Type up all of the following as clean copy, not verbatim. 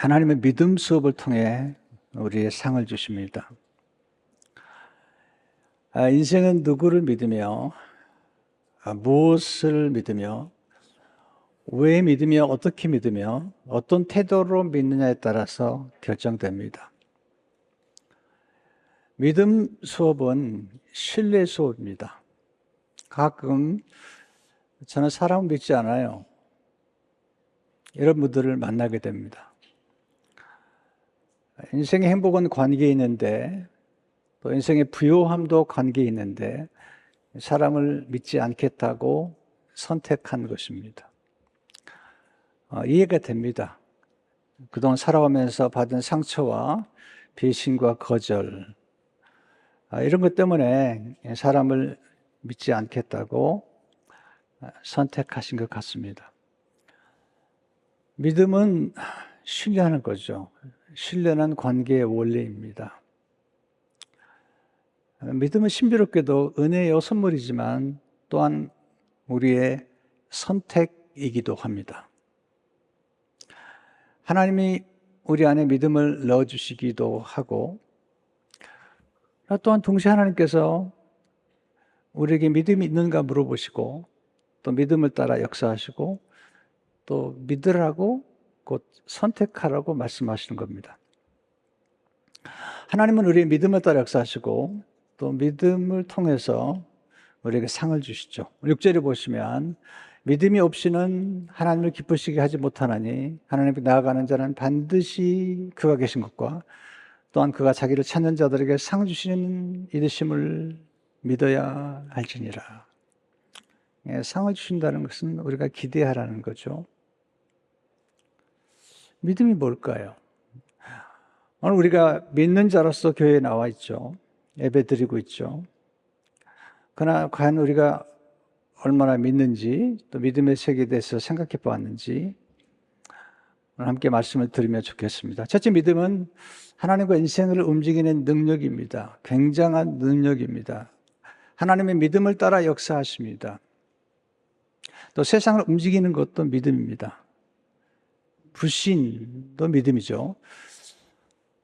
하나님의 믿음 수업을 통해 우리의 상을 주십니다. 인생은 누구를 믿으며, 무엇을 믿으며, 왜 믿으며, 어떻게 믿으며, 어떤 태도로 믿느냐에 따라서 결정됩니다. 믿음 수업은 신뢰 수업입니다. 가끔 저는 사람을 믿지 않아요. 이런 분들을 만나게 됩니다. 인생의 행복은 관계에 있는데, 또 인생의 부요함도 관계에 있는데, 사람을 믿지 않겠다고 선택한 것입니다. 이해가 됩니다. 그동안 살아오면서 받은 상처와 배신과 거절, 이런 것 때문에 사람을 믿지 않겠다고 선택하신 것 같습니다. 믿음은 신뢰하는 거죠. 신뢰는 관계의 원리입니다. 믿음은 신비롭게도 은혜의 선물이지만 또한 우리의 선택이기도 합니다. 하나님이 우리 안에 믿음을 넣어주시기도 하고, 또한 동시에 하나님께서 우리에게 믿음이 있는가 물어보시고, 또 믿음을 따라 역사하시고, 또 믿으라고 곧 선택하라고 말씀하시는 겁니다. 하나님은 우리의 믿음을 따라 역사하시고, 또 믿음을 통해서 우리에게 상을 주시죠. 6절에 보시면 믿음이 없이는 하나님을 기쁘시게 하지 못하나니 하나님께 나아가는 자는 반드시 그가 계신 것과 또한 그가 자기를 찾는 자들에게 상 주시는 이르심을 믿어야 할지니라. 상을 주신다는 것은 우리가 기대하라는 거죠. 믿음이 뭘까요? 오늘 우리가 믿는 자로서 교회에 나와 있죠. 예배 드리고 있죠. 그러나 과연 우리가 얼마나 믿는지, 또 믿음의 세계에 대해서 생각해 보았는지 오늘 함께 말씀을 드리면 좋겠습니다. 첫째, 믿음은 하나님과 인생을 움직이는 능력입니다. 굉장한 능력입니다. 하나님의 믿음을 따라 역사하십니다. 또 세상을 움직이는 것도 믿음입니다. 불신도 믿음이죠.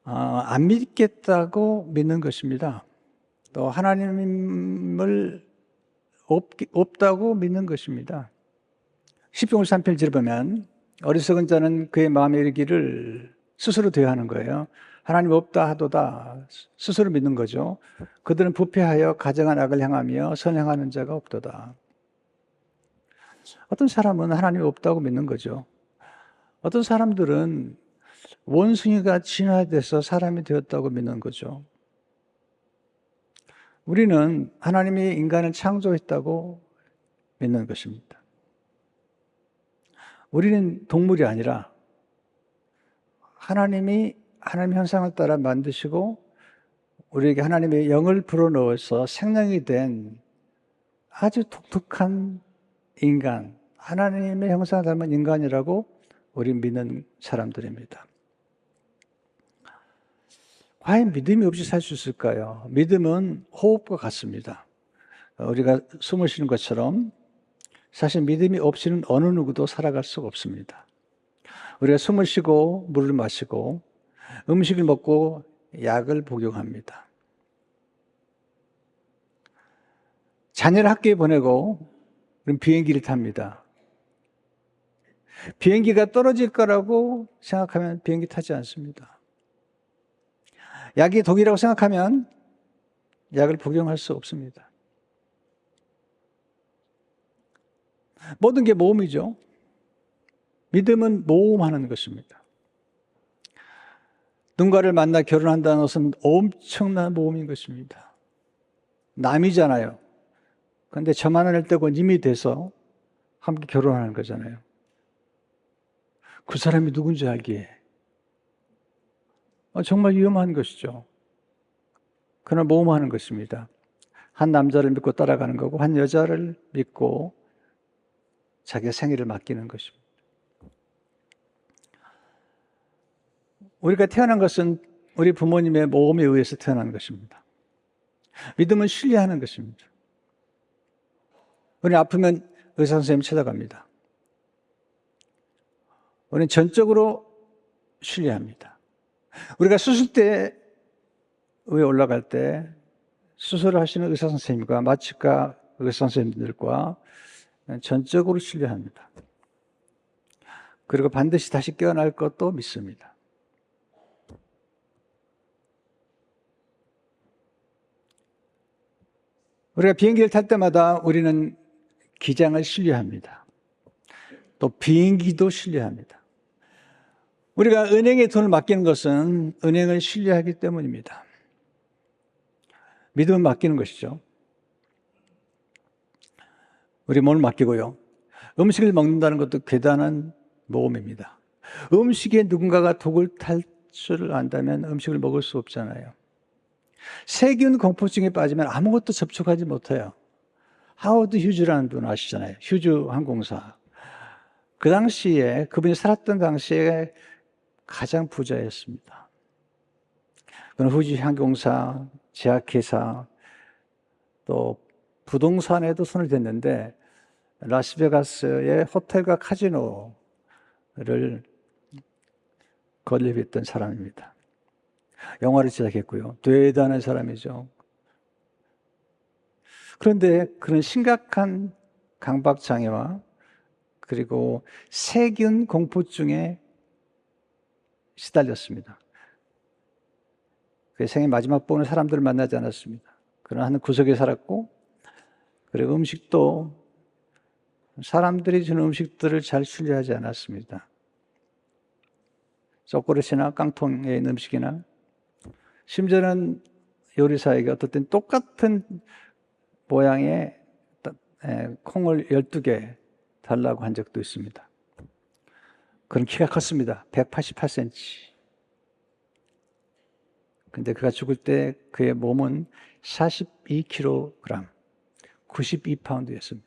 안 믿겠다고 믿는 것입니다. 또 하나님을 없다고 믿는 것입니다. 시편 53편지를 보면 어리석은 자는 그의 마음에 이르기를 스스로 대하는 거예요. 하나님 없다 하도다 스스로 믿는 거죠. 그들은 부패하여 가증한 악을 행하며 선행하는 자가 없도다. 어떤 사람은 하나님이 없다고 믿는 거죠. 어떤 사람들은 원숭이가 진화돼서 사람이 되었다고 믿는 거죠. 우리는 하나님이 인간을 창조했다고 믿는 것입니다. 우리는 동물이 아니라 하나님이 하나님의 형상을 따라 만드시고 우리에게 하나님의 영을 불어넣어서 생명이 된 아주 독특한 인간, 하나님의 형상을 닮은 인간이라고 우리 믿는 사람들입니다. 과연 믿음이 없이 살 수 있을까요? 믿음은 호흡과 같습니다. 우리가 숨을 쉬는 것처럼 사실 믿음이 없이는 어느 누구도 살아갈 수가 없습니다. 우리가 숨을 쉬고 물을 마시고 음식을 먹고 약을 복용합니다. 자녀를 학교에 보내고 우리는 비행기를 탑니다. 비행기가 떨어질 거라고 생각하면 비행기 타지 않습니다. 약이 독이라고 생각하면 약을 복용할 수 없습니다. 모든 게 모험이죠. 믿음은 모험하는 것입니다. 누군가를 만나 결혼한다는 것은 엄청난 모험인 것입니다. 남이잖아요. 그런데 저만을 떼고 님이 돼서 함께 결혼하는 거잖아요. 그 사람이 누군지 알기에 정말 위험한 것이죠. 그러나 모험하는 것입니다. 한 남자를 믿고 따라가는 거고 한 여자를 믿고 자기의 생애를 맡기는 것입니다. 우리가 태어난 것은 우리 부모님의 모험에 의해서 태어난 것입니다. 믿음은 신뢰하는 것입니다. 우리는 아프면 의사 선생님 찾아갑니다. 우리는 전적으로 신뢰합니다. 우리가 수술대에 올라갈 때 수술을 하시는 의사 선생님과 마취과 의사 선생님들과 전적으로 신뢰합니다. 그리고 반드시 다시 깨어날 것도 믿습니다. 우리가 비행기를 탈 때마다 우리는 기장을 신뢰합니다. 또 비행기도 신뢰합니다. 우리가 은행에 돈을 맡기는 것은 은행을 신뢰하기 때문입니다. 믿음은 맡기는 것이죠. 우리 몸을 맡기고요. 음식을 먹는다는 것도 대단한 모험입니다. 음식에 누군가가 독을 탈 줄 안다면 음식을 먹을 수 없잖아요. 세균 공포증에 빠지면 아무것도 접촉하지 못해요. 하워드 휴즈라는 분 아시잖아요. 휴즈 항공사. 그 당시에 그분이 살았던 당시에 가장 부자였습니다. 그는 휴즈 항공사, 제약회사, 또 부동산에도 손을 댔는데 라스베가스의 호텔과 카지노를 건립했던 사람입니다. 영화를 제작했고요. 대단한 사람이죠. 그런데 그런 심각한 강박장애와 그리고 세균 공포증에 시달렸습니다. 그 생애 마지막 부분에 사람들을 만나지 않았습니다. 그러나 한 구석에 살았고, 그리고 음식도 사람들이 주는 음식들을 잘 신뢰하지 않았습니다. 초콜릿이나 깡통에 있는 음식이나, 심지어는 요리사에게 어떨 땐 똑같은 모양의 콩을 12개 달라고 한 적도 있습니다. 그는 키가 컸습니다. 188cm. 근데 그가 죽을 때 그의 몸은 42kg, 92파운드였습니다.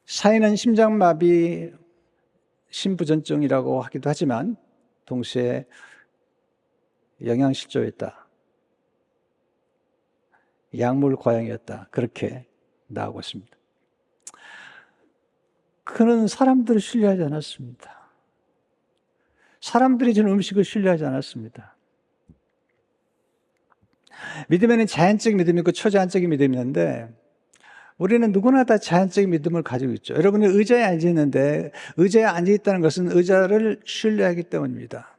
사인은 심장마비 심부전증이라고 하기도 하지만 동시에 영양실조였다. 약물 과형이었다. 그렇게 나오고 있습니다. 그는 사람들을 신뢰하지 않았습니다. 사람들이 주는 음식을 신뢰하지 않았습니다. 믿음에는 자연적인 믿음이 있고 초자연적인 믿음이 있는데 우리는 누구나 다 자연적인 믿음을 가지고 있죠. 여러분이 의자에 앉아 있는데 의자에 앉아 있다는 것은 의자를 신뢰하기 때문입니다.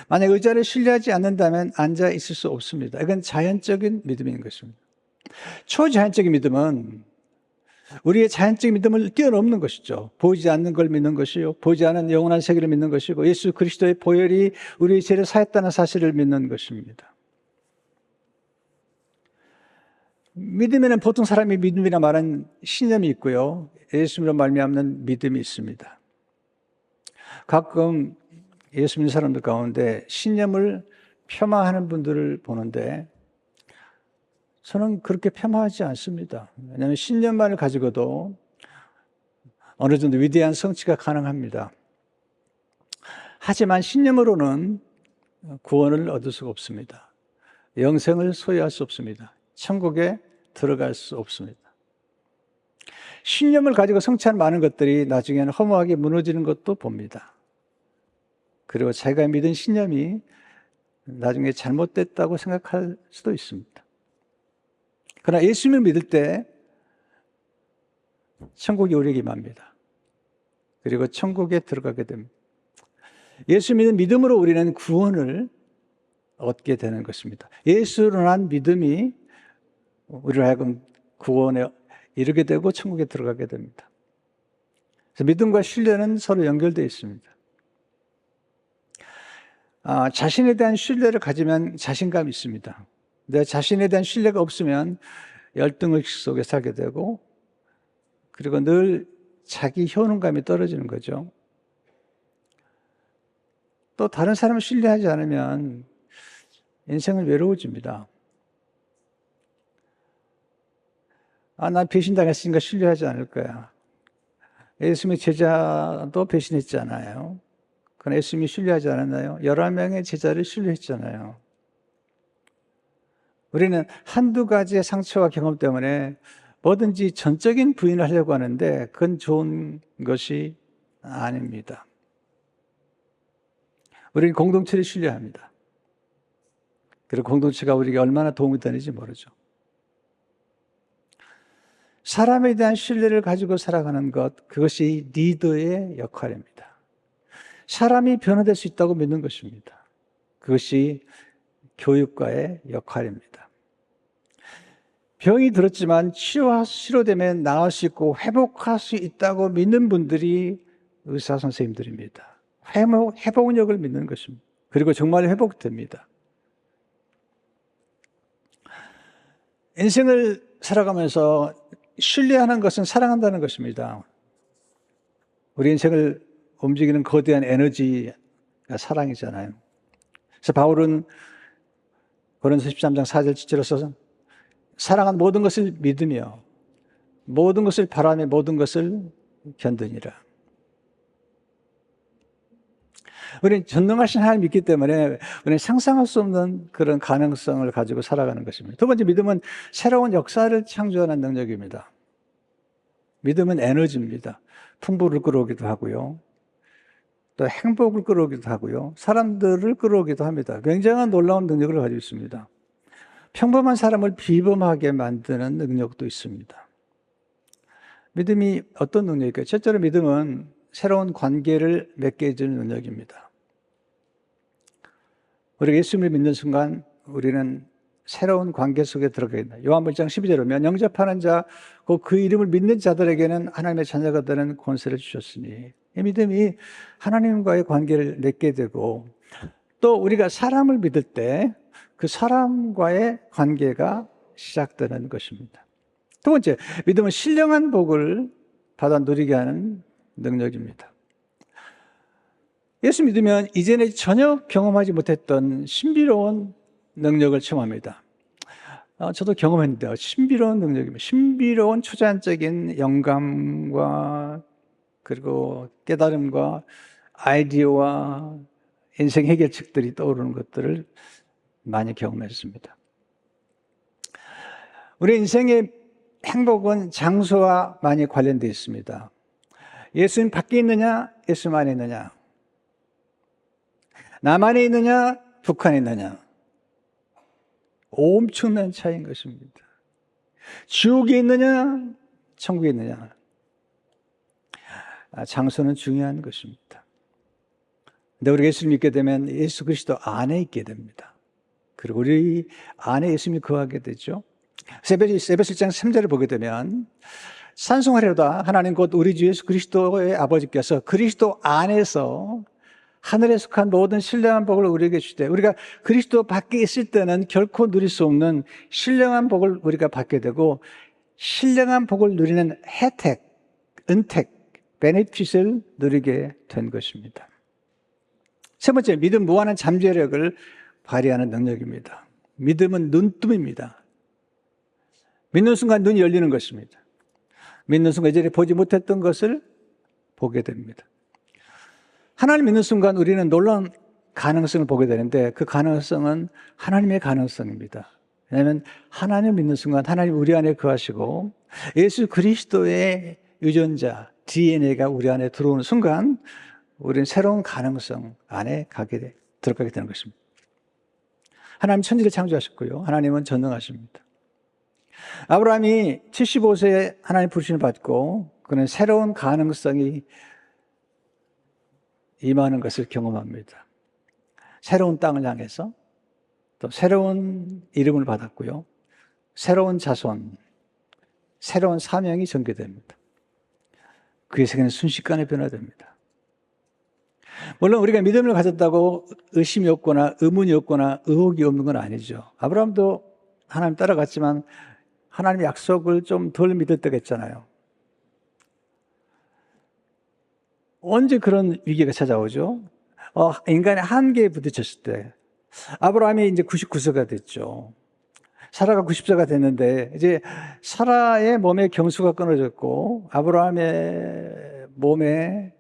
만약 의자를 신뢰하지 않는다면 앉아 있을 수 없습니다. 이건 자연적인 믿음인 것입니다. 초자연적인 믿음은 우리의 자연적인 믿음을 뛰어넘는 것이죠. 보이지 않는 걸 믿는 것이요, 보이지 않은 영원한 세계를 믿는 것이고 예수 그리스도의 보혈이 우리의 죄를 사했다는 사실을 믿는 것입니다. 믿음에는 보통 사람이 믿음이라 말하는 신념이 있고요, 예수님으로 말미암는 믿음이 있습니다. 가끔 예수 믿는 사람들 가운데 신념을 폄하하는 분들을 보는데 저는 그렇게 폄하하지 않습니다. 왜냐하면 신념만을 가지고도 어느 정도 위대한 성취가 가능합니다. 하지만 신념으로는 구원을 얻을 수가 없습니다. 영생을 소유할 수 없습니다. 천국에 들어갈 수 없습니다. 신념을 가지고 성취한 많은 것들이 나중에는 허무하게 무너지는 것도 봅니다. 그리고 자기가 믿은 신념이 나중에 잘못됐다고 생각할 수도 있습니다. 그러나 예수님을 믿을 때 천국이 우리에게 임합니다. 그리고 천국에 들어가게 됩니다. 예수 믿는 믿음으로 우리는 구원을 얻게 되는 것입니다. 예수로 난 믿음이 우리로 하여금 구원에 이르게 되고 천국에 들어가게 됩니다. 그래서 믿음과 신뢰는 서로 연결되어 있습니다. 자신에 대한 신뢰를 가지면 자신감이 있습니다. 내 자신에 대한 신뢰가 없으면 열등의식 속에 살게 되고 그리고 늘 자기 효능감이 떨어지는 거죠. 또 다른 사람을 신뢰하지 않으면 인생은 외로워집니다. 난 배신당했으니까 신뢰하지 않을 거야. 예수님의 제자도 배신했잖아요. 그러나 예수님이 신뢰하지 않았나요? 11명의 제자를 신뢰했잖아요. 우리는 한두 가지의 상처와 경험 때문에 뭐든지 전적인 부인을 하려고 하는데 그건 좋은 것이 아닙니다. 우리는 공동체를 신뢰합니다. 그리고 공동체가 우리에게 얼마나 도움이 되는지 모르죠. 사람에 대한 신뢰를 가지고 살아가는 것, 그것이 리더의 역할입니다. 사람이 변화될 수 있다고 믿는 것입니다. 그것이 교육과의 역할입니다. 병이 들었지만 치료되면 나을 수 있고 회복할 수 있다고 믿는 분들이 의사 선생님들입니다. 회복력을 믿는 것입니다. 그리고 정말 회복됩니다. 인생을 살아가면서 신뢰하는 것은 사랑한다는 것입니다. 우리 인생을 움직이는 거대한 에너지가 사랑이잖아요. 그래서 바울은 고린도서 13장 4절 7절에 써서 사랑은 모든 것을 믿으며 모든 것을 바라며 모든 것을 견디니라. 우리는 전능하신 하나님 믿기 때문에 우리는 상상할 수 없는 그런 가능성을 가지고 살아가는 것입니다. 두 번째, 믿음은 새로운 역사를 창조하는 능력입니다. 믿음은 에너지입니다. 풍부를 끌어오기도 하고요. 또 행복을 끌어오기도 하고요. 사람들을 끌어오기도 합니다. 굉장한 놀라운 능력을 가지고 있습니다. 평범한 사람을 비범하게 만드는 능력도 있습니다. 믿음이 어떤 능력일까요? 첫째로 믿음은 새로운 관계를 맺게 해주는 능력입니다. 우리가 예수님을 믿는 순간 우리는 새로운 관계 속에 들어가게 된다. 요한복음 1장 12절에 보면 영접하는 자, 그 이름을 믿는 자들에게는 하나님의 자녀가 되는 권세를 주셨으니, 이 믿음이 하나님과의 관계를 맺게 되고, 또 우리가 사람을 믿을 때 그 사람과의 관계가 시작되는 것입니다. 두 번째, 믿음은 신령한 복을 받아 누리게 하는 능력입니다. 예수 믿으면 이전에 전혀 경험하지 못했던 신비로운 능력을 체험합니다. 저도 경험했는데요. 신비로운 능력입니다. 신비로운 초자연적인 영감과 그리고 깨달음과 아이디어와 인생 해결책들이 떠오르는 것들을 많이 경험했습니다. 우리 인생의 행복은 장소와 많이 관련되어 있습니다. 예수님 밖에 있느냐, 예수님 안에 있느냐, 남한에 있느냐, 북한에 있느냐, 엄청난 차이인 것입니다. 지옥에 있느냐, 천국에 있느냐, 장소는 중요한 것입니다. 근데 우리가 예수를 믿게 되면 예수 그리스도 안에 있게 됩니다. 그리고 우리 안에 예수님이 거하게 되죠. 에베소 1장 3절을 보게 되면 찬송하려다 하나님 곧 우리 주 예수 그리스도의 아버지께서 그리스도 안에서 하늘에 속한 모든 신령한 복을 우리에게 주되, 우리가 그리스도 밖에 있을 때는 결코 누릴 수 없는 신령한 복을 우리가 받게 되고, 신령한 복을 누리는 혜택, 은택, 베네핏을 누리게 된 것입니다. 세 번째, 믿음 무한한 잠재력을 발휘하는 능력입니다. 믿음은 눈뜸입니다. 믿는 순간 눈이 열리는 것입니다. 믿는 순간 이전에 보지 못했던 것을 보게 됩니다. 하나님 믿는 순간 우리는 놀라운 가능성을 보게 되는데, 그 가능성은 하나님의 가능성입니다. 왜냐하면 하나님 믿는 순간 하나님 우리 안에 거하시고 예수 그리스도의 유전자, DNA가 우리 안에 들어오는 순간 우리는 새로운 가능성 안에 들어가게 되는 것입니다. 하나님 천지를 창조하셨고요. 하나님은 전능하십니다. 아브라함이 75세에 하나님 부르심을 받고 그는 새로운 가능성이 임하는 것을 경험합니다. 새로운 땅을 향해서 또 새로운 이름을 받았고요. 새로운 자손, 새로운 사명이 전개됩니다. 그의 세계는 순식간에 변화됩니다. 물론 우리가 믿음을 가졌다고 의심이 없거나 의문이 없거나 의혹이 없는 건 아니죠. 아브라함도 하나님 따라갔지만 하나님의 약속을 좀 덜 믿을 때가 있잖아요. 언제 그런 위기가 찾아오죠? 인간의 한계에 부딪혔을 때. 아브라함이 이제 99세가 됐죠. 사라가 90세가 됐는데 이제 사라의 몸에 경수가 끊어졌고 아브라함의 몸에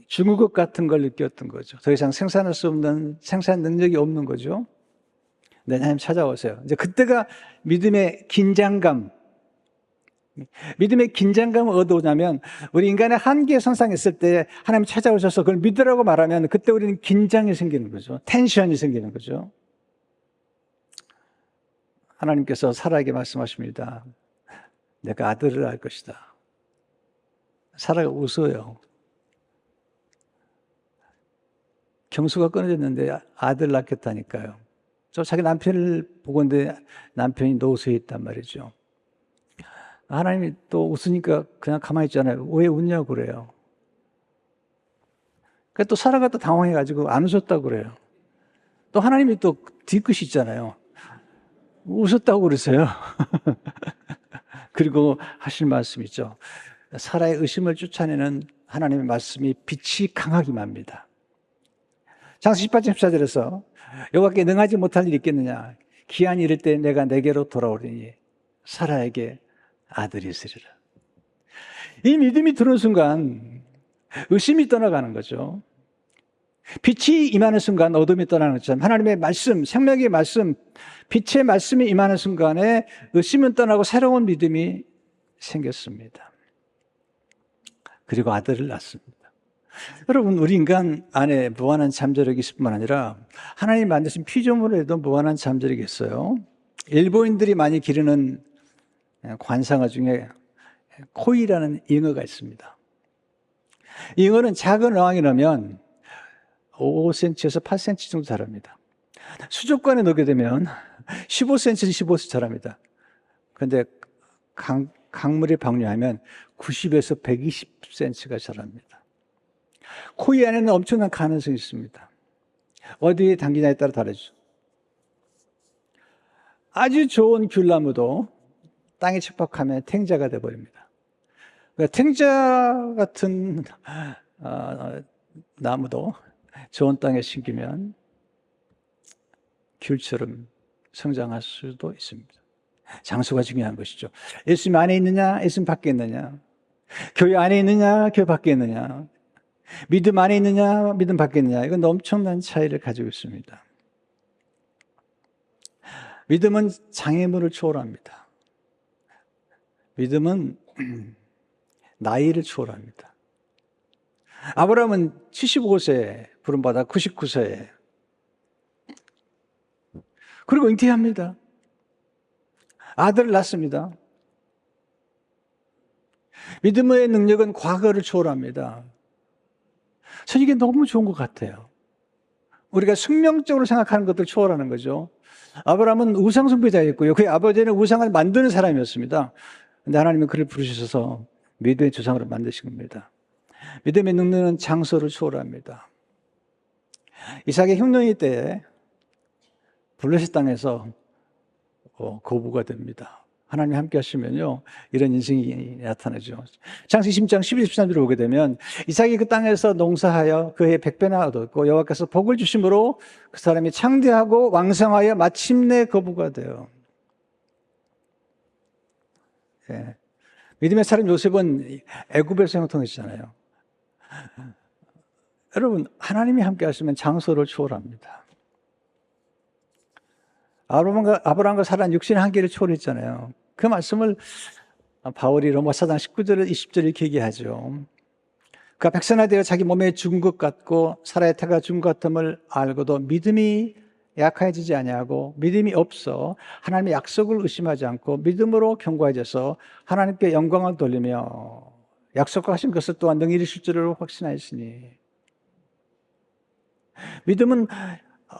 죽을 것 같은 걸 느꼈던 거죠. 더 이상 생산할 수 없는 생산 능력이 없는 거죠. 네, 하나님 찾아오세요. 이제 그때가 믿음의 긴장감이 믿음의 긴장감을 얻어오냐면 우리 인간의 한계 선상에 있을 때 하나님 찾아오셔서 그걸 믿으라고 말하면 그때 우리는 긴장이 생기는 거죠. 텐션이 생기는 거죠. 하나님께서 사라에게 말씀하십니다. 내가 아들을 낳을 것이다. 사라가 웃어요. 경수가 끊어졌는데 아들 낳겠다니까요. 자기 남편을 보건대 남편이 노쇠해 있단 말이죠. 하나님이 또 웃으니까 그냥 가만히 있잖아요. 왜 웃냐고 그래요. 그러니까 또 사라가 또 당황해가지고 안 웃었다고 그래요. 또 하나님이 또 뒤끝이 있잖아요. 웃었다고 그러세요. 그리고 하실 말씀 있죠. 사라의 의심을 쫓아내는 하나님의 말씀이 빛이 강하기만 합니다. 창세기 18장 14절에서 여호와께 능하지 못할 일이 있겠느냐. 기한이 이를 때 내가 내게로 돌아오리니 사라에게 아들이 있으리라. 이 믿음이 들어온 순간 의심이 떠나가는 거죠. 빛이 임하는 순간 어둠이 떠나는 것처럼 하나님의 말씀, 생명의 말씀, 빛의 말씀이 임하는 순간에 의심은 떠나고 새로운 믿음이 생겼습니다. 그리고 아들을 낳습니다. 여러분, 우리 인간 안에 무한한 잠재력이 있을 뿐만 아니라 하나님 만드신 피조물에도 무한한 잠재력이 있어요. 일본인들이 많이 기르는 관상어 중에 코이라는 잉어가 있습니다. 잉어는 작은 어항에 넣으면 5cm에서 8cm 정도 자랍니다. 수족관에 넣게 되면 15cm에서 15cm 자랍니다. 그런데 강물에 방류하면 90에서 120cm가 자랍니다. 코이 안에는 엄청난 가능성이 있습니다. 어디에 담기냐에 따라 다르죠. 아주 좋은 귤나무도 땅에 축박하면 탱자가 되어버립니다. 그러니까 탱자 같은 나무도 좋은 땅에 심기면 귤처럼 성장할 수도 있습니다. 장소가 중요한 것이죠. 예수님 안에 있느냐, 예수님 밖에 있느냐, 교회 안에 있느냐, 교회 밖에 있느냐, 믿음 안에 있느냐, 믿음 밖에 있느냐, 이건 엄청난 차이를 가지고 있습니다. 믿음은 장애물을 초월합니다. 믿음은 나이를 초월합니다. 아브라함은 75세에 부름받아 99세에 그리고 잉태합니다. 아들을 낳습니다. 믿음의 능력은 과거를 초월합니다. 저는 이게 너무 좋은 것 같아요. 우리가 숙명적으로 생각하는 것들 초월하는 거죠. 아브라함은 우상 숭배자였고요. 그의 아버지는 우상을 만드는 사람이었습니다. 그런데 하나님은 그를 부르셔서 믿음의 조상으로 만드신 겁니다. 믿음의 능력은 장소를 초월합니다. 이삭의 흉년이 때에 블레셋 땅에서 거부가 됩니다. 하나님이 함께 하시면요, 이런 인생이 나타나죠. 창세기 10장 11, 13절을 보게 되면 이삭이 그 땅에서 농사하여 그의 100배나 얻었고 여호와께서 복을 주심으로 그 사람이 창대하고 왕성하여 마침내 거부가 돼요. 예. 믿음의 사람 요셉은 애굽에서 형통했잖아요. 여러분, 하나님이 함께 하시면 장소를 초월합니다. 아브라함과 사라는 육신의 한계를 초월했잖아요. 그 말씀을 바울이 로마 4장 19절 20절에 이렇게 얘기하죠. 그가 백선화되어 자기 몸에 죽은 것 같고 사라의 태가 죽은 것 같음을 알고도 믿음이 약해지지 아니하고 믿음이 없어 하나님의 약속을 의심하지 않고 믿음으로 견고해져서 하나님께 영광을 돌리며 약속하신 것을 또한 능히 이루실 줄을 확신하였으니. 믿음은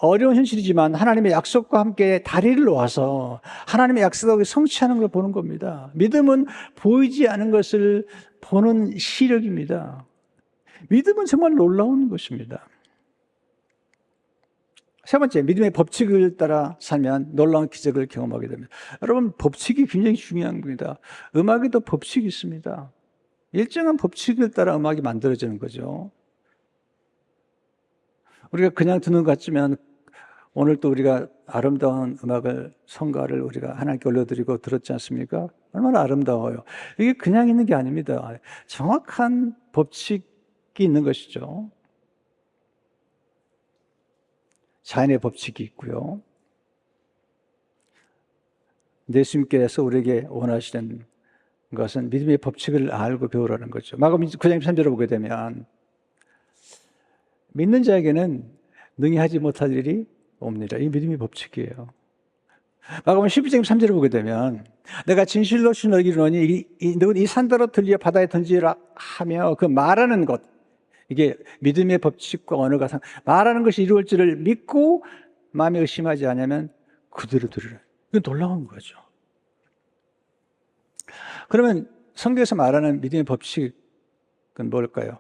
어려운 현실이지만 하나님의 약속과 함께 다리를 놓아서 하나님의 약속을 성취하는 걸 보는 겁니다. 믿음은 보이지 않은 것을 보는 시력입니다. 믿음은 정말 놀라운 것입니다. 세 번째, 믿음의 법칙을 따라 살면 놀라운 기적을 경험하게 됩니다. 여러분, 법칙이 굉장히 중요한 겁니다. 음악에도 법칙이 있습니다. 일정한 법칙을 따라 음악이 만들어지는 거죠. 우리가 그냥 듣는 것 같지만 오늘 또 우리가 아름다운 음악을, 성가를 우리가 하나님께 올려드리고 들었지 않습니까? 얼마나 아름다워요. 이게 그냥 있는 게 아닙니다. 정확한 법칙이 있는 것이죠. 자연의 법칙이 있고요. 예수님께서 우리에게 원하시는 것은 믿음의 법칙을 알고 배우라는 거죠. 마가복음 9장 3절을 보게 되면 믿는 자에게는 능히 하지 못할 일이 없느니라. 이 믿음의 법칙이에요. 마가복음 12장 3절을 보게 되면 내가 진실로 너에게 이르노니 이 산더러 들려 바다에 던지라 하며 그 말하는 것, 이게 믿음의 법칙과 언어가 말하는 것이 이루어질 줄을 믿고 마음에 의심하지 않으면 그대로 들으라. 이건 놀라운 거죠. 그러면 성경에서 말하는 믿음의 법칙은 뭘까요?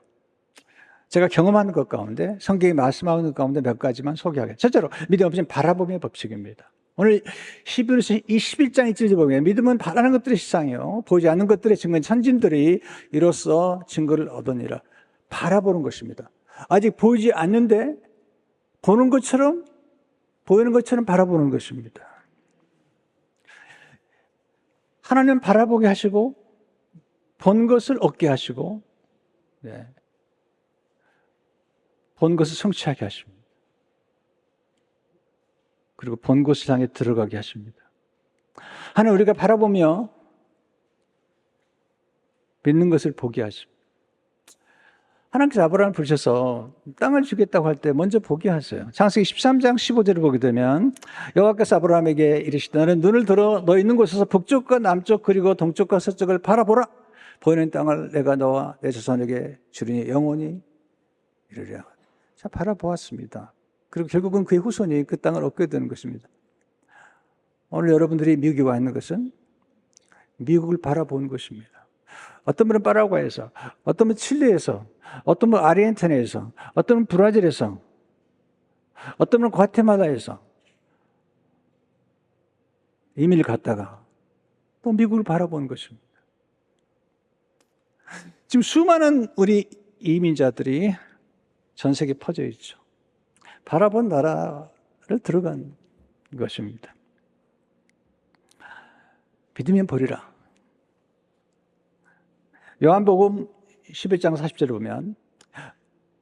제가 경험하는 것 가운데, 성경이 말씀하는 것 가운데 몇 가지만 소개하겠습니다. 첫째로 믿음의 법칙은 바라봄의 법칙입니다. 오늘 히브리서 이 11장 1절에 보면 믿음은 바라는 것들의 실상이요 보지 않는 것들의 증거인 선진들이 이로써 증거를 얻으니라. 바라보는 것입니다. 아직 보이지 않는데 보이는 것처럼 바라보는 것입니다. 하나님은 바라보게 하시고 본 것을 얻게 하시고 본 것을 성취하게 하십니다. 그리고 본 곳을 향해 들어가게 하십니다. 하나님 우리가 바라보며 믿는 것을 보게 하십니다. 하나님께서 아브라함을 부르셔서 땅을 주겠다고 할 때 먼저 보게 하세요. 창세기 13장 15절을 보게 되면 여호와께서 아브라함에게 이르시되 너는 눈을 들어 너 있는 곳에서 북쪽과 남쪽 그리고 동쪽과 서쪽을 바라보라. 보이는 땅을 내가 너와 내 자손에게 주리니 영원히 이르리라. 자, 바라보았습니다. 그리고 결국은 그의 후손이 그 땅을 얻게 되는 것입니다. 오늘 여러분들이 미국에 와 있는 것은 미국을 바라보는 것입니다. 어떤 분은 파라과이에서, 어떤 분은 칠레에서, 어떤 분은 아르헨티나에서, 어떤 분은 브라질에서, 어떤 분은 과테말라에서 이민을 갔다가 또 미국을 바라보는 것입니다. 지금 수많은 우리 이민자들이 전 세계에 퍼져 있죠. 바라본 나라를 들어간 것입니다. 믿으면 보리라. 요한복음 11장 40절을 보면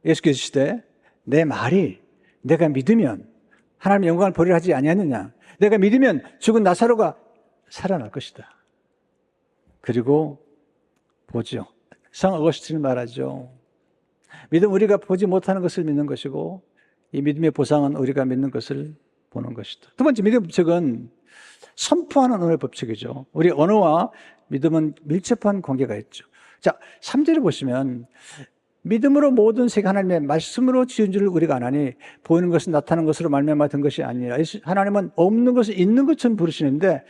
예수께서 이르시되 내 말이 내가 믿으면 하나님의 영광을 보리라 하지 아니하느냐. 내가 믿으면 죽은 나사로가 살아날 것이다. 그리고 보죠. 성 어거스틴은 말하죠. 믿음 우리가 보지 못하는 것을 믿는 것이고 이 믿음의 보상은 우리가 믿는 것을 보는 것이다. 두 번째 믿음의 법칙은 선포하는 언어의 법칙이죠. 우리 언어와 믿음은 밀접한 관계가 있죠. 자, 3절을 보시면 믿음으로 모든 세계 하나님의 말씀으로 지은 줄을 우리가 아나니 보이는 것은 나타나는 것으로 말미암아 된 것이 아니라 하나님은 없는 것을 있는 것처럼 부르시는데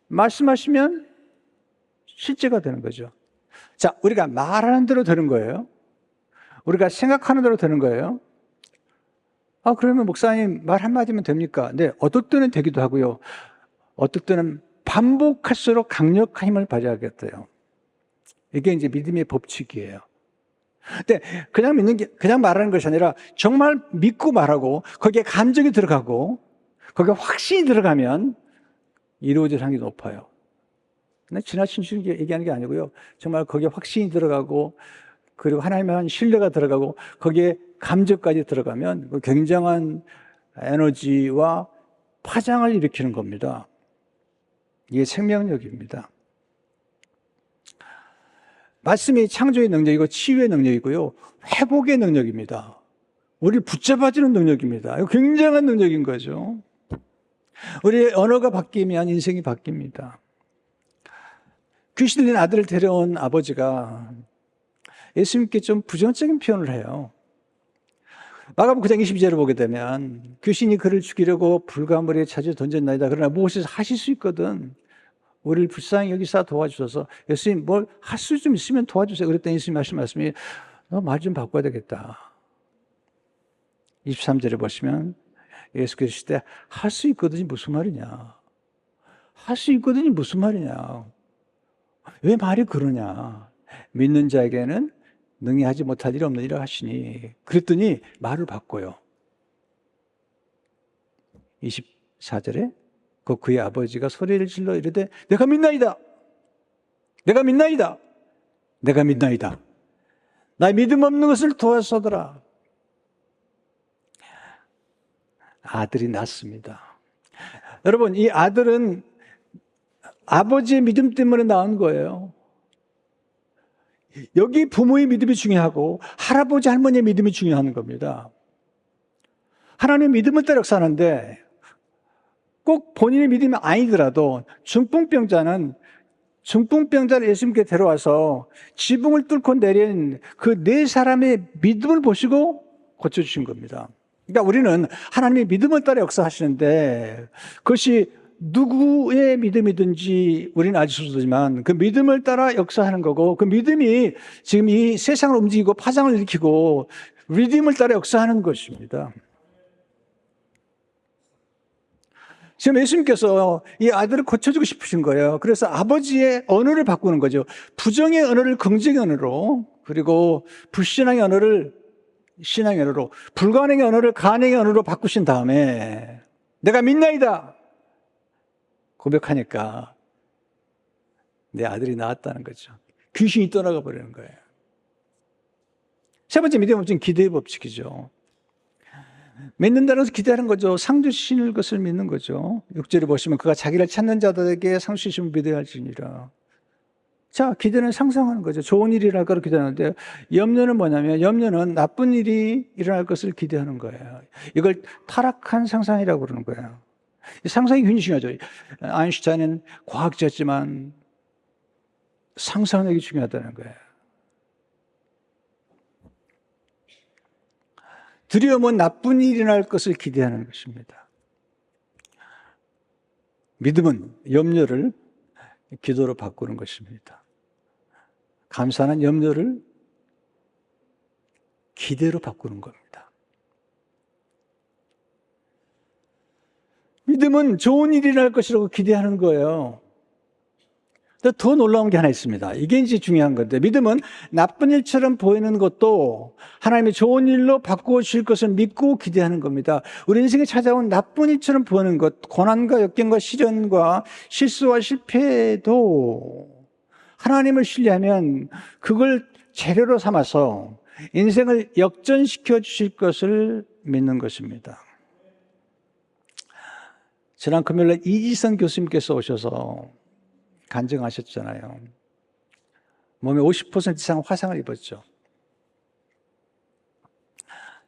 말씀하시면 실제가 되는 거죠. 자, 우리가 말하는 대로 되는 거예요. 우리가 생각하는 대로 되는 거예요. 그러면 목사님 말 한마디면 됩니까? 네, 어떨 때는 되기도 하고요. 어떨 때는 반복할수록 강력한 힘을 발휘하겠대요. 이게 이제 믿음의 법칙이에요. 근데 그냥 믿는 게, 그냥 말하는 것이 아니라 정말 믿고 말하고 거기에 감정이 들어가고 거기에 확신이 들어가면 이루어질 확률이 높아요. 근데 지나친 식으로 얘기하는 게 아니고요. 정말 거기에 확신이 들어가고 그리고 하나님에 대한 신뢰가 들어가고 거기에 감정까지 들어가면 굉장한 에너지와 파장을 일으키는 겁니다. 이게 생명력입니다. 말씀이 창조의 능력이고 치유의 능력이고요. 회복의 능력입니다. 우리를 붙잡아주는 능력입니다. 이거 굉장한 능력인 거죠. 우리의 언어가 바뀌면 인생이 바뀝니다. 귀신 들린 아들을 데려온 아버지가 예수님께 좀 부정적인 표현을 해요. 마가복음 9장 22절을 보게 되면 귀신이 그를 죽이려고 불가물에 찾아 던졌나이다. 그러나 무엇을 하실 수 있거든. 우리를 불쌍히 여기사 도와주셔서 예수님 뭘 할 수 좀 있으면 도와주세요. 그랬더니 예수님 하신 말씀이 너 말 좀 바꿔야 되겠다. 23절에 보시면 예수께서 시대 할 수 있거든이 무슨 말이냐. 할 수 있거든이 무슨 말이냐. 왜 말이 그러냐. 믿는 자에게는 능히 하지 못할 일이 없느니라 하시니 그랬더니 말을 바꿔요. 24절에 그의 아버지가 소리를 질러 이르되 내가 믿나이다. 내가 믿나이다. 내가 믿나이다. 나의 믿음 없는 것을 도와서더라. 아들이 낳습니다. 여러분 이 아들은 아버지의 믿음 때문에 낳은 거예요. 여기 부모의 믿음이 중요하고 할아버지 할머니의 믿음이 중요한 겁니다. 하나님의 믿음을 따라 역사하는데 꼭 본인의 믿음이 아니더라도 중풍병자를 예수님께 데려와서 지붕을 뚫고 내린 그 네 사람의 믿음을 보시고 고쳐주신 겁니다. 그러니까 우리는 하나님의 믿음을 따라 역사하시는데 그것이 누구의 믿음이든지 우리는 알 수 없지만 그 믿음을 따라 역사하는 거고 그 믿음이 지금 이 세상을 움직이고 파장을 일으키고 리듬을 따라 역사하는 것입니다. 지금 예수님께서 이 아들을 고쳐주고 싶으신 거예요. 그래서 아버지의 언어를 바꾸는 거죠. 부정의 언어를 긍정의 언어로, 그리고 불신앙의 언어를 신앙의 언어로, 불가능의 언어를 가능의 언어로 바꾸신 다음에 내가 믿나이다 고백하니까 내 아들이 나았다는 거죠. 귀신이 떠나가 버리는 거예요. 세 번째 믿음의 법칙은 기대의 법칙이죠. 믿는다는 것은 기대하는 거죠. 상 주시는 것을 믿는 거죠. 6절에 보시면 그가 자기를 찾는 자들에게 상 주시면 믿어야 할지니라. 자, 기대는 상상하는 거죠. 좋은 일이 일어날 거를 기대하는데 염려는 뭐냐면 염려는 나쁜 일이 일어날 것을 기대하는 거예요. 이걸 타락한 상상이라고 그러는 거예요. 상상이 굉장히 중요하죠. 아인슈타인은 과학자였지만 상상력이 중요하다는 거예요. 두려움은 나쁜 일이 일어날 것을 기대하는 것입니다. 믿음은 염려를 기도로 바꾸는 것입니다. 감사는 염려를 기대로 바꾸는 겁니다. 믿음은 좋은 일이 일어날 것이라고 기대하는 거예요. 더 놀라운 게 하나 있습니다. 이게 이제 중요한 건데, 믿음은 나쁜 일처럼 보이는 것도 하나님이 좋은 일로 바꾸어 주실 것을 믿고 기대하는 겁니다. 우리 인생에 찾아온 나쁜 일처럼 보이는 것, 고난과 역경과 시련과 실수와 실패도 하나님을 신뢰하면 그걸 재료로 삼아서 인생을 역전시켜 주실 것을 믿는 것입니다. 지난 금요일에 이지선 교수님께서 오셔서 간증하셨잖아요. 몸에 50% 이상 화상을 입었죠.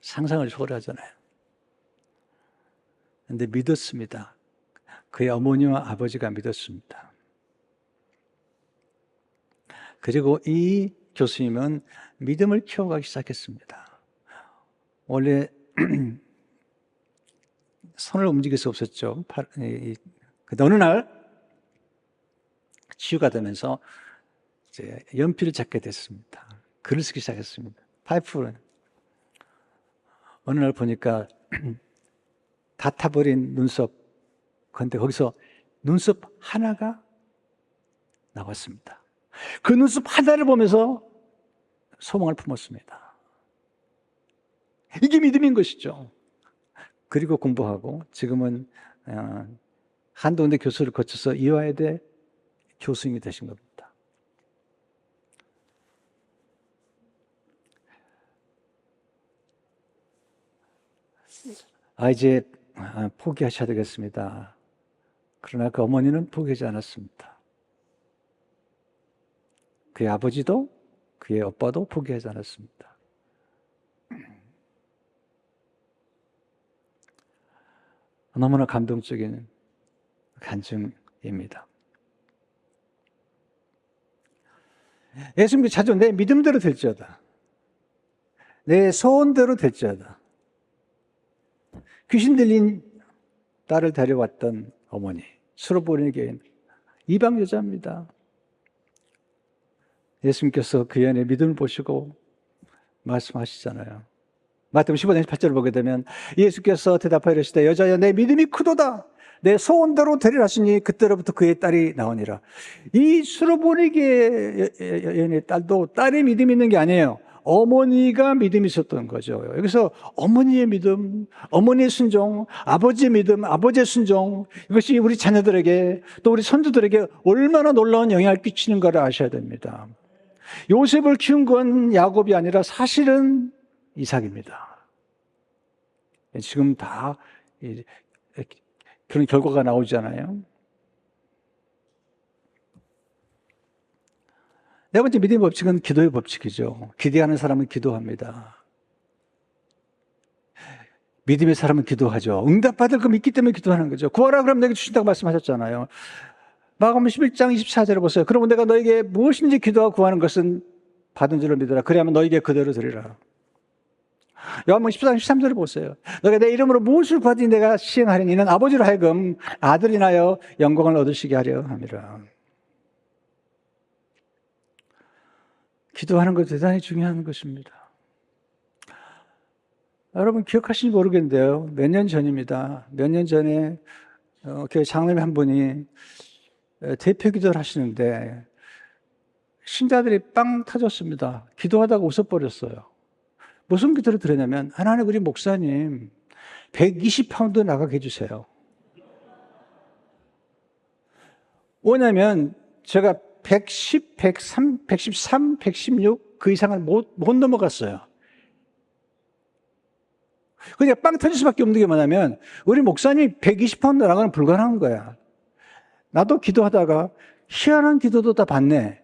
상상을 초월하잖아요. 그런데 믿었습니다. 그의 어머니와 아버지가 믿었습니다. 그리고 이 교수님은 믿음을 키워가기 시작했습니다. 원래 손을 움직일 수 없었죠. 어느 날 치유가 되면서 이제 연필을 잡게 됐습니다. 글을 쓰기 시작했습니다. 파이프를. 어느 날 보니까 다 타버린 눈썹, 그런데 거기서 눈썹 하나가 나왔습니다. 그 눈썹 하나를 보면서 소망을 품었습니다. 이게 믿음인 것이죠. 그리고 공부하고 지금은 한동대 교수를 거쳐서 이화여대 교수님이 되신 겁니다. 이제 포기하셔야 되겠습니다. 그러나 그 어머니는 포기하지 않았습니다. 그의 아버지도 그의 오빠도 포기하지 않았습니다. 너무나 감동적인 간증입니다. 예수님께 찾아온 내 믿음대로 될지어다. 내 소원대로 될지어다. 귀신 들린 딸을 데려왔던 어머니, 수로보니 교인, 이방 여자입니다. 예수님께서 그 안에 믿음을 보시고 말씀하시잖아요. 마태복음 15장 8절을 보게 되면 예수께서 대답하여 이르시되 여자여 내 믿음이 크도다. 내 소원대로 되리라 하시니 그때로부터 그의 딸이 나오니라. 이 수로보니게 여인의 딸도 딸의 믿음이 있는 게 아니에요. 어머니가 믿음이 있었던 거죠. 여기서 어머니의 믿음, 어머니의 순종, 아버지의 믿음, 아버지의 순종, 이것이 우리 자녀들에게 또 우리 손주들에게 얼마나 놀라운 영향을 끼치는가를 아셔야 됩니다. 요셉을 키운 건 야곱이 아니라 사실은 이삭입니다. 지금 다 그런 결과가 나오잖아요. 네 번째 믿음의 법칙은 기도의 법칙이죠. 기대하는 사람은 기도합니다. 믿음의 사람은 기도하죠. 응답받을 거 믿기 때문에 기도하는 거죠. 구하라 그러면 내게 주신다고 말씀하셨잖아요. 마가복음 11장 24절을 보세요. 그러면 내가 너에게 무엇인지 기도하고 구하는 것은 받은 줄로 믿어라. 그래야만 너에게 그대로 드리라. 요한복음 14장 13절을 보세요. 너가 내 이름으로 무엇을 구하든지 내가 시행하리니 이는 아버지로 하여금 아들이 인하여 영광을 얻으시게 하려 함이라. 기도하는 것 대단히 중요한 것입니다. 여러분 기억하시는지 모르겠는데요. 몇 년 전입니다. 몇 년 전에 교회 장로님 한 분이 대표 기도를 하시는데 신자들이 빵 터졌습니다. 기도하다가 웃어버렸어요. 무슨 기도를 드렸냐면 하나님 우리 목사님 120파운드 나가게 해주세요. 왜냐면 제가 110, 103, 113, 116 그 이상을 못 넘어갔어요. 그러니까 빵 터질 수밖에 없는 게 뭐냐면 우리 목사님 120파운드 나가는 불가능한 거야. 나도 기도하다가 희한한 기도도 다 받네.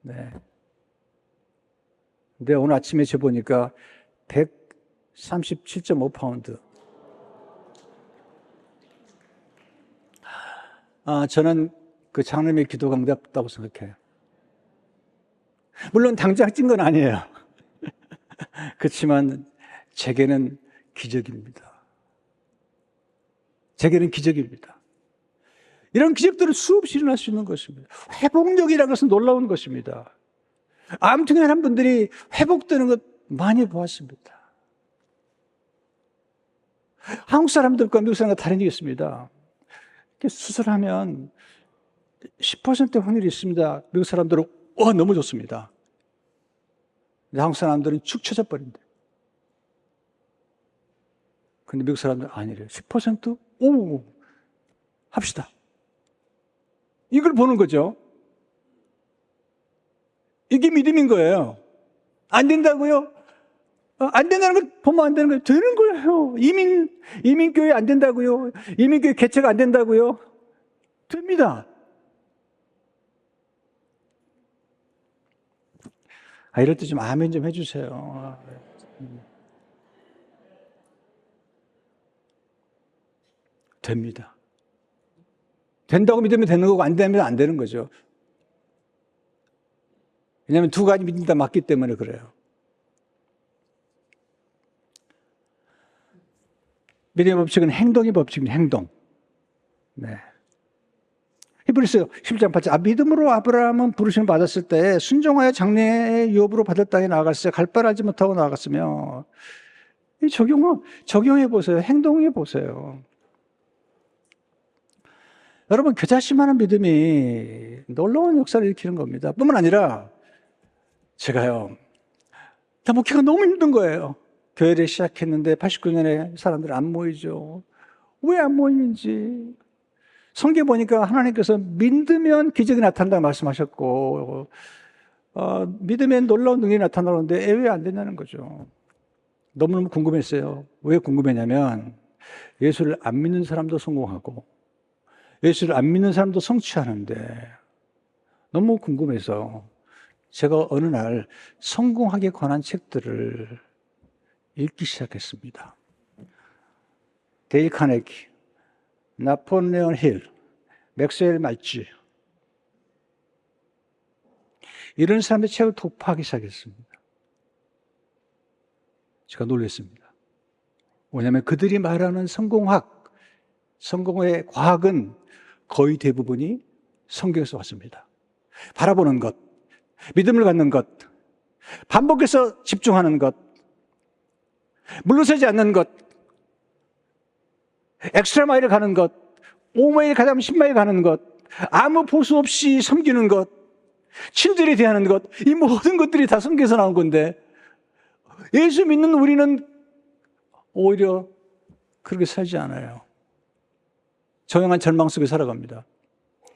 네. 근데 오늘 아침에 재보니까 137.5파운드. 저는 그 장로님의 기도가 응답됐다고 생각해요. 물론 당장 찐 건 아니에요. 그렇지만 제게는 기적입니다. 제게는 기적입니다. 이런 기적들은 수없이 일어날 수 있는 것입니다. 회복력이라는 것은 놀라운 것입니다. 암투경한 분들이 회복되는 것 많이 보았습니다. 한국 사람들과 미국 사람과 다른 게 있습니다. 수술하면 10% 확률이 있습니다. 미국 사람들은 너무 좋습니다. 한국 사람들은 축 처져 버린대. 근데 미국 사람들은 아니래요. 10%? 오, 합시다. 이걸 보는 거죠. 이게 믿음인 거예요. 안 된다고요? 안 된다는 걸 보면 안 되는 거예요. 되는 거예요. 이민교회 안 된다고요? 이민교회 개최가 안 된다고요? 됩니다. 이럴 때 좀 아멘 좀 해주세요. 됩니다. 된다고 믿으면 되는 거고 안 되면 안 되는 거죠. 왜냐하면 두 가지 믿음 다 맞기 때문에 그래요. 믿음의 법칙은 행동의 법칙입니다. 행동. 네. 히브리서 11장 8절. 믿음으로 아브라함은 부르심을 받았을 때 순종하여 장래의 유업으로 받을 땅에 나아갔어요. 갈 바를 알지 못하고 나아갔으며. 적용해 보세요. 행동해 보세요. 여러분 겨자씨만한 믿음이 놀라운 역사를 일으키는 겁니다. 뿐만 아니라 제가요, 나 목회가 너무 힘든 거예요. 교회를 시작했는데 89년에 사람들 안 모이죠. 왜 안 모이는지. 성경에 보니까 하나님께서 믿으면 기적이 나타난다고 말씀하셨고 믿으면 놀라운 능력이 나타나는데 왜 안 된다는 거죠. 너무너무 궁금했어요. 왜 궁금했냐면 예수를 안 믿는 사람도 성공하고 예수를 안 믿는 사람도 성취하는데 너무 궁금해서 제가 어느 날 성공하기에 관한 책들을 읽기 시작했습니다. 데일 카네기, 나폴레온 힐, 맥스웰 말츠 이런 사람의 책을 독파하기 시작했습니다. 제가 놀랐습니다. 왜냐하면 그들이 말하는 성공학, 성공의 과학은 거의 대부분이 성경에서 왔습니다. 바라보는 것, 믿음을 갖는 것, 반복해서 집중하는 것, 물러서지 않는 것, 엑스트라 마일을 가는 것, 5마일 가다면 10마일 가는 것, 아무 보수 없이 섬기는 것, 친절히 대하는 것, 이 모든 것들이 다 성경에서 나온 건데 예수 믿는 우리는 오히려 그렇게 살지 않아요. 정형한 절망 속에 살아갑니다.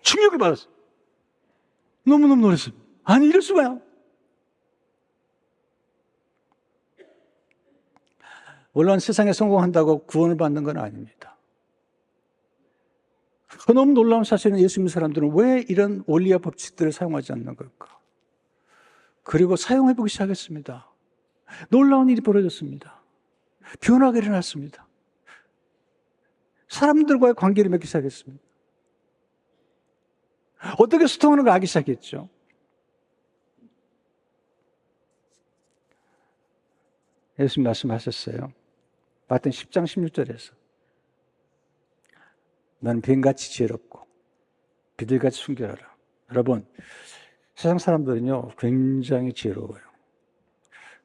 충격을 받았어요. 너무너무 놀랐어요. 아니 이럴 수가요? 물론 세상에 성공한다고 구원을 받는 건 아닙니다. 너무 놀라운 사실은 예수 믿는 사람들은 왜 이런 원리와 법칙들을 사용하지 않는 걸까? 그리고 사용해보기 시작했습니다. 놀라운 일이 벌어졌습니다. 변화가 일어났습니다. 사람들과의 관계를 맺기 시작했습니다. 어떻게 소통하는 걸 알기 시작했죠. 예수님 말씀하셨어요. 마태복음 10장 16절에서 너는 뱀같이 지혜롭고 비둘기같이 순결하라. 여러분, 세상 사람들은요 굉장히 지혜로워요.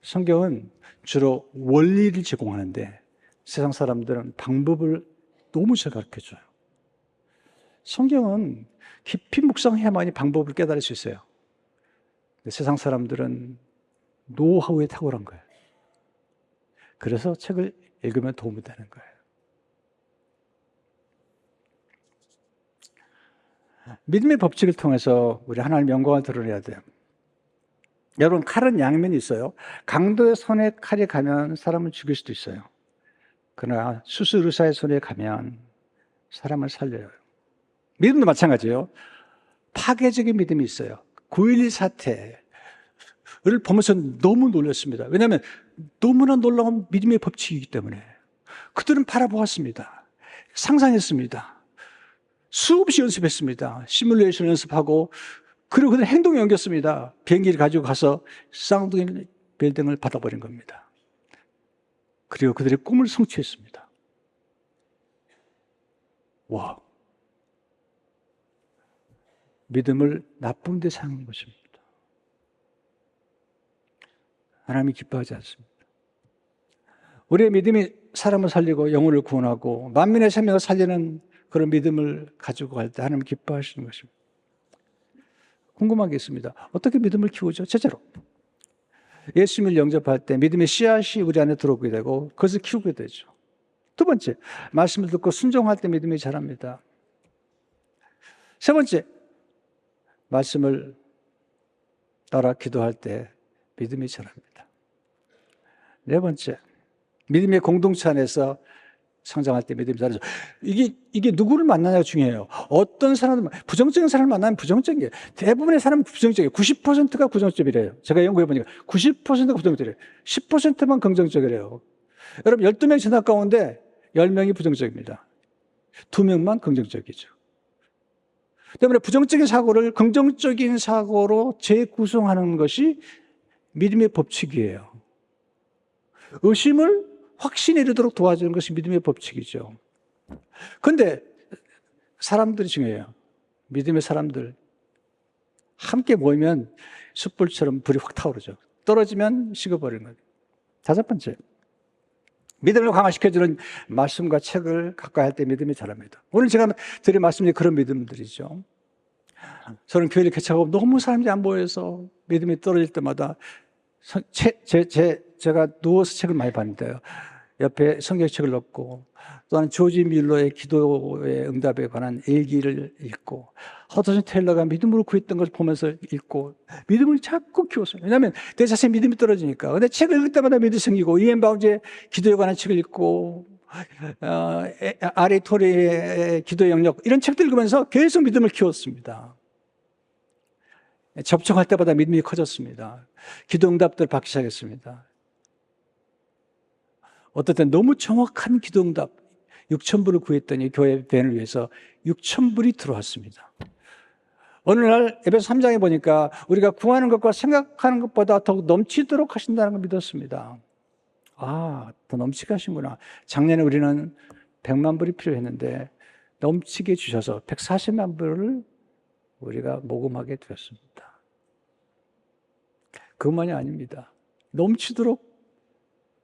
성경은 주로 원리를 제공하는데 세상 사람들은 방법을 너무 잘 가르쳐줘요. 성경은 깊이 묵상해야만이 방법을 깨달을 수 있어요. 세상 사람들은 노하우에 탁월한 거예요. 그래서 책을 읽으면 도움이 되는 거예요. 믿음의 법칙을 통해서 우리 하나님의 영광을 드러내야 돼요. 여러분, 칼은 양면이 있어요. 강도의 손에 칼이 가면 사람을 죽일 수도 있어요. 그러나 수술 의사의 손에 가면 사람을 살려요. 믿음도 마찬가지예요. 파괴적인 믿음이 있어요. 9.11 사태를 보면서 너무 놀랐습니다. 왜냐하면 너무나 놀라운 믿음의 법칙이기 때문에. 그들은 바라보았습니다. 상상했습니다. 수없이 연습했습니다. 시뮬레이션 연습하고, 그리고 그들 행동에 옮겼습니다. 비행기를 가지고 가서 쌍둥이 빌딩을 받아버린 겁니다. 그리고 그들의 꿈을 성취했습니다. 와, 믿음을 나쁜 데 사용한 것입니다. 하나님이 기뻐하지 않습니다. 우리의 믿음이 사람을 살리고 영혼을 구원하고 만민의 생명을 살리는 그런 믿음을 가지고 갈 때 하나님 기뻐하시는 것입니다. 궁금한 게 있습니다. 어떻게 믿음을 키우죠? 첫째로 예수님을 영접할 때 믿음의 씨앗이 우리 안에 들어오게 되고 그것을 키우게 되죠. 두 번째, 말씀을 듣고 순종할 때 믿음이 자랍니다. 세 번째, 말씀을 따라 기도할 때 믿음이 자랍니다. 네 번째, 믿음의 공동체 안에서 성장할 때 믿음이 자라죠. 이게 누구를 만나냐가 중요해요. 어떤 사람을, 부정적인 사람을 만나면 부정적이에요. 대부분의 사람은 부정적이에요. 90%가 부정적이래요. 제가 연구해보니까 90%가 부정적이래요. 10%만 긍정적이래요. 여러분, 12명이 전학 가운데 10명이 부정적입니다. 2명만 긍정적이죠. 때문에 부정적인 사고를 긍정적인 사고로 재구성하는 것이 믿음의 법칙이에요. 의심을 확신에 이르도록 도와주는 것이 믿음의 법칙이죠. 그런데 사람들이 중요해요. 믿음의 사람들. 함께 모이면 숯불처럼 불이 확 타오르죠. 떨어지면 식어버리는 거예요. 다섯 번째, 믿음을 강화시켜주는 말씀과 책을 가까이 할 때 믿음이 자랍니다. 오늘 제가 드린 말씀이 그런 믿음들이죠. 저는 교회를 개척하고 너무 사람들이 안 보여서 믿음이 떨어질 때마다 제가 누워서 책을 많이 봤는데요. 옆에 성경책을 넣고 또한 조지 밀러의 기도의 응답에 관한 일기를 읽고 허드슨 테일러가 믿음으로 구했던 것을 보면서 읽고 믿음을 자꾸 키웠어요. 왜냐하면 내 자신의 믿음이 떨어지니까. 근데 책을 읽을 때마다 믿음이 생기고 이엔 바운즈의 기도에 관한 책을 읽고 아리 토리의 기도의 영역 이런 책들 읽으면서 계속 믿음을 키웠습니다. 접촉할 때마다 믿음이 커졌습니다. 기도 응답들 받기 시작했습니다. 어떨 땐 너무 정확한 기도 응답 6,000불을 구했더니 교회 밴을 위해서 6,000불이 들어왔습니다. 어느 날 에베소 3장에 보니까 우리가 구하는 것과 생각하는 것보다 더욱 넘치도록 하신다는 걸 믿었습니다. 아, 더 넘치게 하신구나. 작년에 우리는 100만 불이 필요했는데 넘치게 주셔서 140만 불을 우리가 모금하게 되었습니다. 그것만이 아닙니다. 넘치도록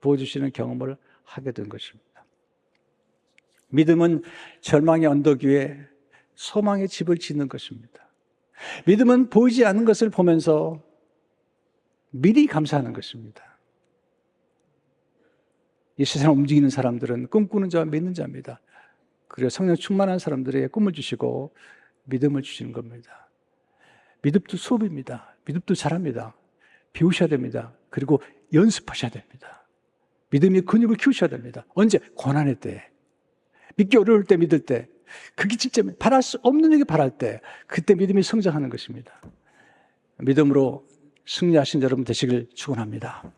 부어주시는 경험을 하게 된 것입니다. 믿음은 절망의 언덕 위에 소망의 집을 짓는 것입니다. 믿음은 보이지 않는 것을 보면서 미리 감사하는 것입니다. 이 세상을 움직이는 사람들은 꿈꾸는 자와 믿는 자입니다. 그리고 성령 충만한 사람들에게 꿈을 주시고 믿음을 주시는 겁니다. 믿음도 수업입니다. 믿음도 잘합니다. 배우셔야 됩니다. 그리고 연습하셔야 됩니다. 믿음의 근육을 키우셔야 됩니다. 언제? 고난의 때. 믿기 어려울 때, 믿을 때. 그게 진짜 바랄 수 없는 일이 바랄 때 그때 믿음이 성장하는 것입니다. 믿음으로 승리하신 여러분 되시길 축원합니다.